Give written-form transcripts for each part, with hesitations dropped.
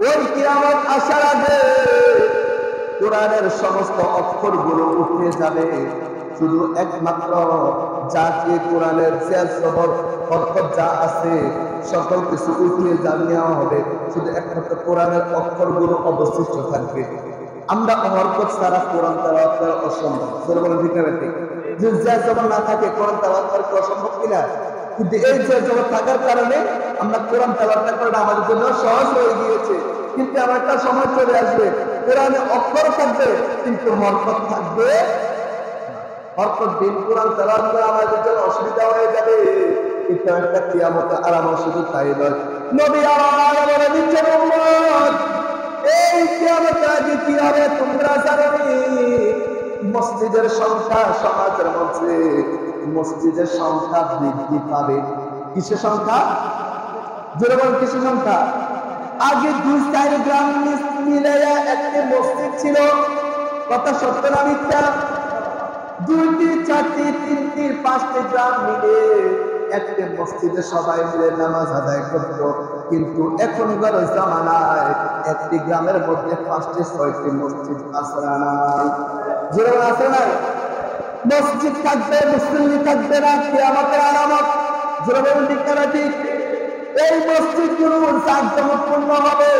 ওই কিয়ামত আসার আগে কোরআনের সমস্ত অক্ষরগুলো উঠে যাবে, শুধু একমাত্র যা কি কোরআনের অর্থ যা আছে সকল কিছু উঠিয়ে জানিয়ে হবে, শুধু একমাত্র কোরআনের অক্ষরগুলো অবশিষ্ট থাকবে। আমরা হরকত ছাড়া কোরআন তেলাওয়াত করা অসম্ভব। ঠিক যে জবর না থাকে কোরআন তেলাওয়াত করা অসম্ভব কিনা? কিন্তু এই যে জবর থাকার কারণে আমরা কোরআন তেলাওয়াত করা আমাদের জন্য সহজ হয়ে গিয়েছে। কিন্তু আমার একটা সময় চলে আসবে কোরআনে অক্ষর থাকবে কিন্তু হরকত থাকবে। হরকত দিন কোরআন তেলাওয়াত করা আমাদের জন্য অসুবিধা হয়ে যাবে। এটা একটা কিয়ামতের আলামত। শুধু তাই নয়, নবী আমার বলে দিচ্ছেন উম্মত, এই কিয়ামতের আগে কি হবে তোমরা জানোনি? মসজিদের সংখ্যা সমাজের মধ্যে মসজিদের সংখ্যা বৃদ্ধি পাবে। কিসের সংখ্যা? জোরে বলেন কিসের সংখ্যা? আগে 2-4 গ্রাম মিলে একটি মসজিদ ছিল, কথা সত্য না মিথ্যা? 2টি 4টি 3টি 5টি গ্রাম মিলে একটি মসজিদে সবাই মিলে নামাজ আদায় করত। কিন্তু এখনকার জামানায় একটি গ্রামের মধ্যে 5টি 6টি মসজিদ আছে না? যেরকম আছে না, মসজিদ থাকবে মুসল্লি থাকবে না, কিয়ামতের আলামত। যেরকম ঠিক এই মসজিদগুলো জাঁকজমকপূর্ণ হবে,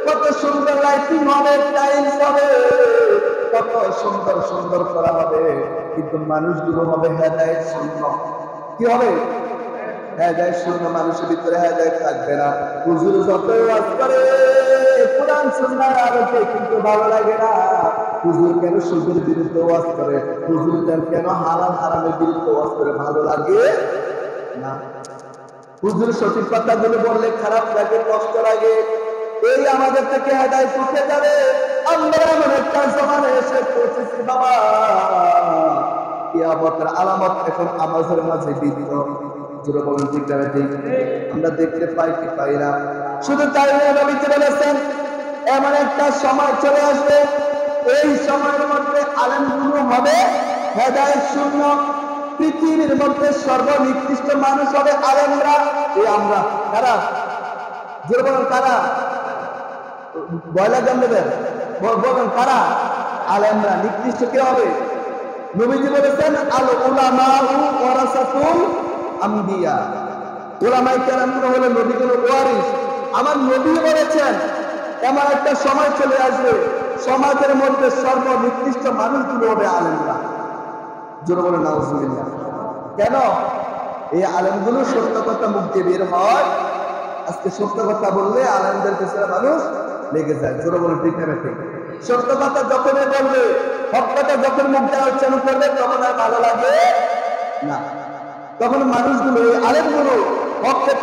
কত সুন্দর লাইটিং হবে, টাইলস হবে, কত সুন্দর সুন্দর করা হবে, কিন্তু মানুষগুলো হবে হেদায়েত শূন্য। কি হবে? হেদায়েত শূন্য। মানুষের ভিতরে হেদায়েত থাকবে না। হুজুর যতই ওয়াজ করে কোরআন সুন্নাহর আলোকে কিন্তু ভালো লাগে না। হুজুর কেন সুদের বিরুদ্ধে ওয়াজ করে, হুজুর কেন হালাল হারামের বিরুদ্ধে ওয়াজ করে, ভালো লাগে না। হুজুর সঠিক কথাগুলো বললে খারাপ লাগে, কষ্ট লাগে। এই আমাদের থেকে হেদায়েত উঠে যাবে। আমরা এমন একটা জমানায় এসে পৌঁছেছি বাবা, কিয়ামতের আলামত এখন আমাদের মাঝে বিদিত। জোরে বলেন ঠিক না ঠিক? আমরা দেখতে পাই কি পাই না? শুধু তাই নয়, নবী বলেছেন এমন একটা সময় চলে আসবে, এই সময়ের মধ্যে আলেমগুলো হবে হেদায়েত শূন্য। পৃথিবীর মধ্যে সর্বনিকৃষ্ট মানুষ হবে আলেমরা। এই আমরা কারা? জোরে বলেন কারা? বয়লা জানবেন বলেন কারা? আলেমরা। নিকৃষ্ট কে হবে? নবীজি বলেছেন আল উলামাউ ওয়ারাসাতুল আম্বিয়া। উলামায়ে কেরামগুলো হলো নবীদের ওয়ারিস। আমার নবী বলেছেন এমন একটা সময় চলে আসবে সমাজের মধ্যে সর্বনিকৃষ্ট মানুষগুলো হবে আলেমরা। জোরে বলেন নাউজুবিল্লাহ। কেন? এই আলেমগুলো সত্য কথা মুখ দিয়ে বের হয়। আজকে সত্য কথা বললে আলেমদের পেছনে মানুষ লেগে যায়। জোরে বলেন ঠিক না ঠিক? সত্য কথা যখনই বলবে, হক কথা যখন মুখ দেওয়া উচ্চারণ করবে তখন আর ভালো লাগে না। তখন মানুষগুলো এই আলেমগুলো হককে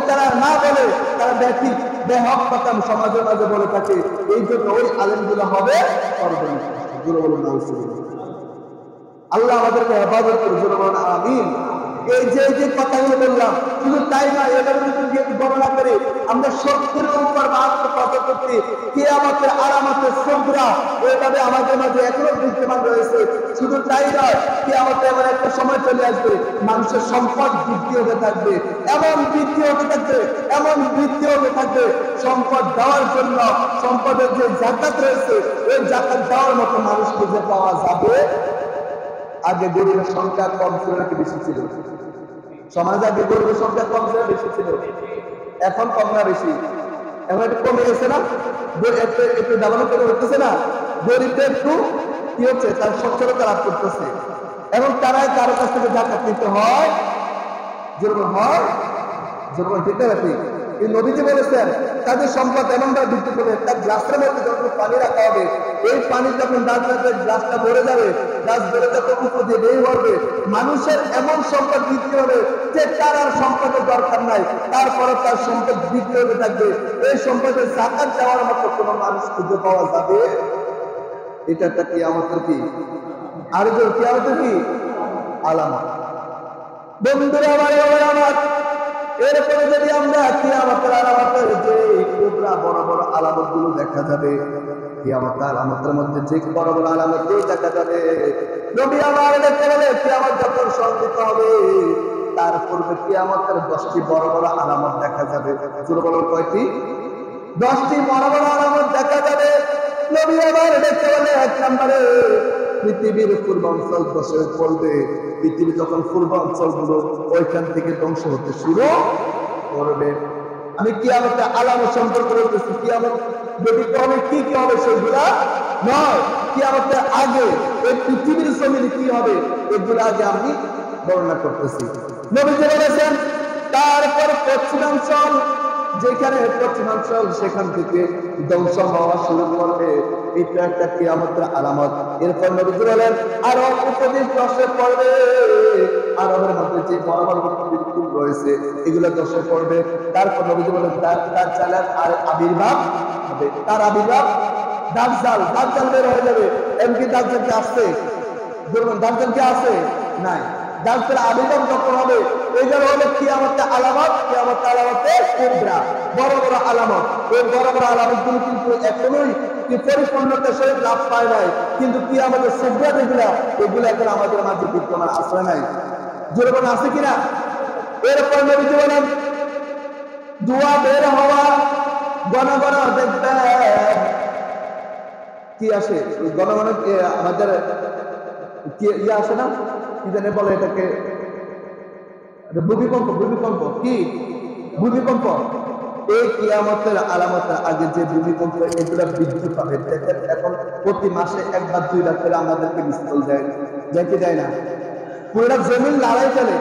তারা না বলে, তারা ব্যাঠিক বেহক কথা সমাজের মাঝে বলে থাকে। এই জন্য ওই আলেমগুলো হবে সর্বনিকৃষ্ট। জোরে বলেন নাউজুবিল্লাহ। আল্লাহ আমাদেরকে হেফাজত করে। জোরে বলেন আমিন। এই যে কথাগুলো বললাম, শুধু তাই না, এবার যদি গণনা করে আমরা সত্যের উপর কথা করতে কিয়ামতের আলামতের সবরা এইভাবে আমাদের মাঝে এখনো বিদ্যমান রয়েছে। শুধু তাই নয়, কিয়ামতে এমন একটা সময় চলে আসবে মানুষের সম্পদ বৃদ্ধি হতে থাকবে, এমন বৃদ্ধি হতে থাকবে, এমন বৃদ্ধি হতে থাকবে, সম্পদ দেওয়ার জন্য সম্পদের যে জাকাত রয়েছে ওই জাকাত দেওয়ার মতো মানুষ খুঁজে পাওয়া যাবে। আগে গরিবের সংখ্যা কম ছিল নাকি বেশি ছিল? সমাজে আগে গরিবের সংখ্যা কম ছিল বেশি ছিল? এখন কম না বেশি? এখন একটু কমে গেছে না? একটু ডেভেলপ করতেছে না? গরিবটা একটু কি হচ্ছে, তার সচ্ছলতা লাভ করতেছে। এবং তারাই কারো কাছ থেকে জাকাত নিতে হয়, যেরকম হয়। যেরকম ঠিক না ঠিক? এই নবীজি বলেছেন তাদের সম্পদ এমনভাবে বৃদ্ধি করবে, তার গ্লাসের মধ্যে যখন পানি রাখা হবে, এই পানি যখন গ্লাসটা ভরে যাবে, গ্লাস ভরে যখন উপর দিয়ে বের হবে, মানুষের এমন সম্পদ বৃদ্ধি হবে যে তার আর সম্পদের দরকার নাই, তারপরে তার সম্পদ বৃদ্ধি হতে থাকবে। এই সম্পদের জাকাত দেওয়ার মতো কোনো মানুষ খুঁজে পাওয়া যাবে। এটা একটা কিয়ামতের কি? আর কিয়ামতের কি আলামত। বন্ধুরা আমার, এরপরে যদি আমরা কিয়ামতের আলামতের যে কুবরা বড় বড় আলামত গুলো দেখা যাবে, কিয়ামতের আলামতের মধ্যে যে বড় বড় আলামত গুলো দেখা যাবে, নবী আমার দেখতে বলে কিয়ামত যখন সংঘটিত হবে তার পূর্বে কিয়ামতের 10টি বড় বড় আলামত দেখা যাবে। বলুন কয়টি? 10টি বড় বড় আলামত দেখা যাবে। নবী আবার দেখতে বলে 1 নম্বরে পৃথিবীর পূর্বাঞ্চল ধসে পড়বে। পৃথিবী যখন পূর্বাঞ্চলগুলো ওইখান থেকে ধ্বংস হতে শুরু করবে। আমি কিয়ামতের আলামত সম্পর্কে বলতেছি, কিয়ামত যদি হবে কি কি হবে সেগুলা নয়, কিয়ামতের আগে এই পৃথিবীর জমিনে কি হবে এগুলো আগে আমি বর্ণনা করতেছি। নবীজি বলেছেন তারপর পশ্চিমাঞ্চল, যেখানে পশ্চিমাঞ্চল সেখান থেকে ধ্বংস হওয়া শুরু করবে, এটা একটা কিয়ামতের আলামত। এরপর নবীজি বলেন আরব উপদ্বীপ ধসে পড়বে, আরবের মধ্যে যে বড় বড় উপদ্বীপ রয়েছে এগুলো ধসে পড়বে। তারপর নবীজি বলেন দাজ্জালের আবির্ভাব হবে। তার আবির্ভাব দাজ্জাল বের হয়ে যাবে। এমনি দাজ্জাল কি আসছে? বলুন দাজ্জাল কি আছে? নাই। দাজ্জাল আবির্ভাব যখন হবে এগুলো হলো কিয়ামতের আলামত, কিয়ামতের আলামতের কুবরা, বড় বড় আলামত। এই বড় বড় আলামতগুলো কিন্তু এখনোই কি পরিপূর্ণতার সহিত লাভ পায় নাই, কিন্তু কিয়ামতের সুবরা যেগুলা এগুলো এখন আমাদের মাঝে বিদ্যমান আছে নাই? জোরবান আছে কিনা? এরপর নবীজি বলেন ধোঁয়া বের হওয়া, ঘন ঘন দেখবেন কি আসে, ঘন ঘন আমাদের কি ইয়ে আসে না, কি জানে বলে এটাকে, ভূমিকম্প। ভূমিকম্প কি? ভূমিকম্প। এই কিয়ামতের আলামতের আগে যে ভূমিকম্প এগুলা বৃদ্ধি পাবে। দেখেন এখন প্রতি মাসে 1 বা 2 বার করে আমাদেরকে মিসকল দেয়, যাইতে দেয় না, পুরো জমিন লড়াই চলে।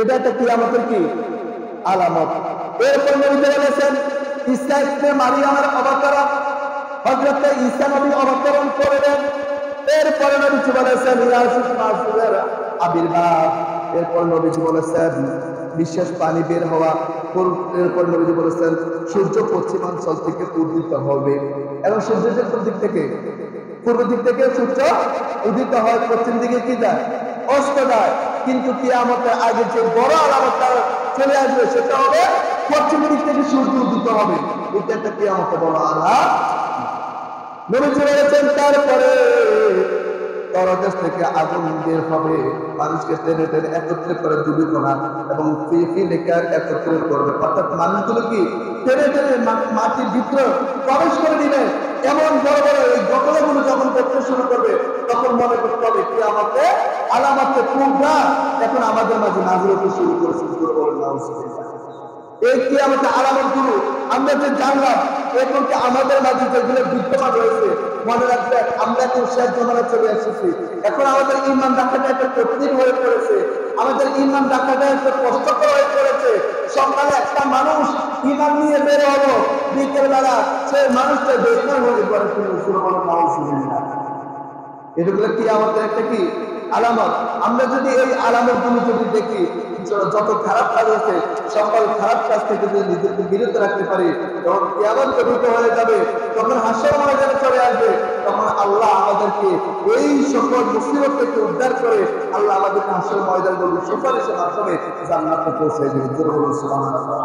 এটা একটা কিয়ামতের কি আলামত। এরপর নবীজি বলেছেন ঈসা ইবনে মারিয়ামের অবতরণ, হযরত ঈসা নবী অবতরণ করবেন। এরপরে নবীজি বলেছেন ইয়াসুফ মাসুদের আবির্ভাব। এরপর নবীজি বলেছেন বিশেষ পানি বের হওয়া। এরপর নবীজি বলেছেন সূর্য পশ্চিমাঞ্চল থেকে উদিত হবে, এবং সূর্যের কোন দিক থেকে? পূর্ব দিক থেকে সূর্য উদিত হয়, পশ্চিম দিকে কি যায়? অস্ত যায়। কিন্তু কিয়ামতের আগে যে বড় আলামতটা চলে আসবে সেটা হবে পশ্চিম দিক থেকে সূর্য উদিত হবে। এটা একটা কিয়ামতের বড় আলামত। নবীজি বলেছেন তারপরে তরদেশ থেকে আগুন বের হবে, মানুষকে টেনে টেনে একত্রে করে দুর্ঘটনা এবং একত্রিত করবে। অর্থাৎ মানুষগুলো কি টেনে টেনে মাটির ভিতরে প্রবেশ করে দিবে। এমন বড় বড় এই ঘটনাগুলো যখন করতে শুরু করবে তখন মনে করতে হবে কি আমাদের আলামতে পূর্ণা এখন আমাদের মাঝে নাজিল হতে শুরু করেছে। এই কি আমাদের আলামত গুলো আমরা যে জানলাম, এখন কি আমাদের মাঝে যেগুলো বিদ্যমান রয়েছে, মনে রাখবেন আমরা এখন শেষ জমানা চলে এসেছি। এখন আমাদের ইমান রাখাটা একটা কঠিন হয়ে পড়েছে, আমাদের ইমান রাখাটা একটা কষ্টকর হয়ে পড়েছে। সকালে একটা মানুষ ইমান নিয়ে বের হলো, বিকেল বেলা সেই মানুষটা বেকার হয়ে পড়ে। এগুলো কি আমাদের একটা কি আলামত। আমরা যদি এই আলামত গুলো যদি দেখি, যত খারাপ কাজ আছে সকল খারাপ কাজ থেকে যদি নিজেকে বিরত রাখতে পারি, তখন কিয়ামত গঠিত হয়ে যাবে, তখন হাসর ময়দানে চলে আসবে। তখন আল্লাহ আমাদেরকে এই সকল মুসিবত থেকে উদ্ধার করে আল্লাহ আমাদেরকে হাসর ময়দান বলবে সুপারিশের মাধ্যমে জান্নাতে পৌঁছে দেবে। সুবহানাল্লাহ।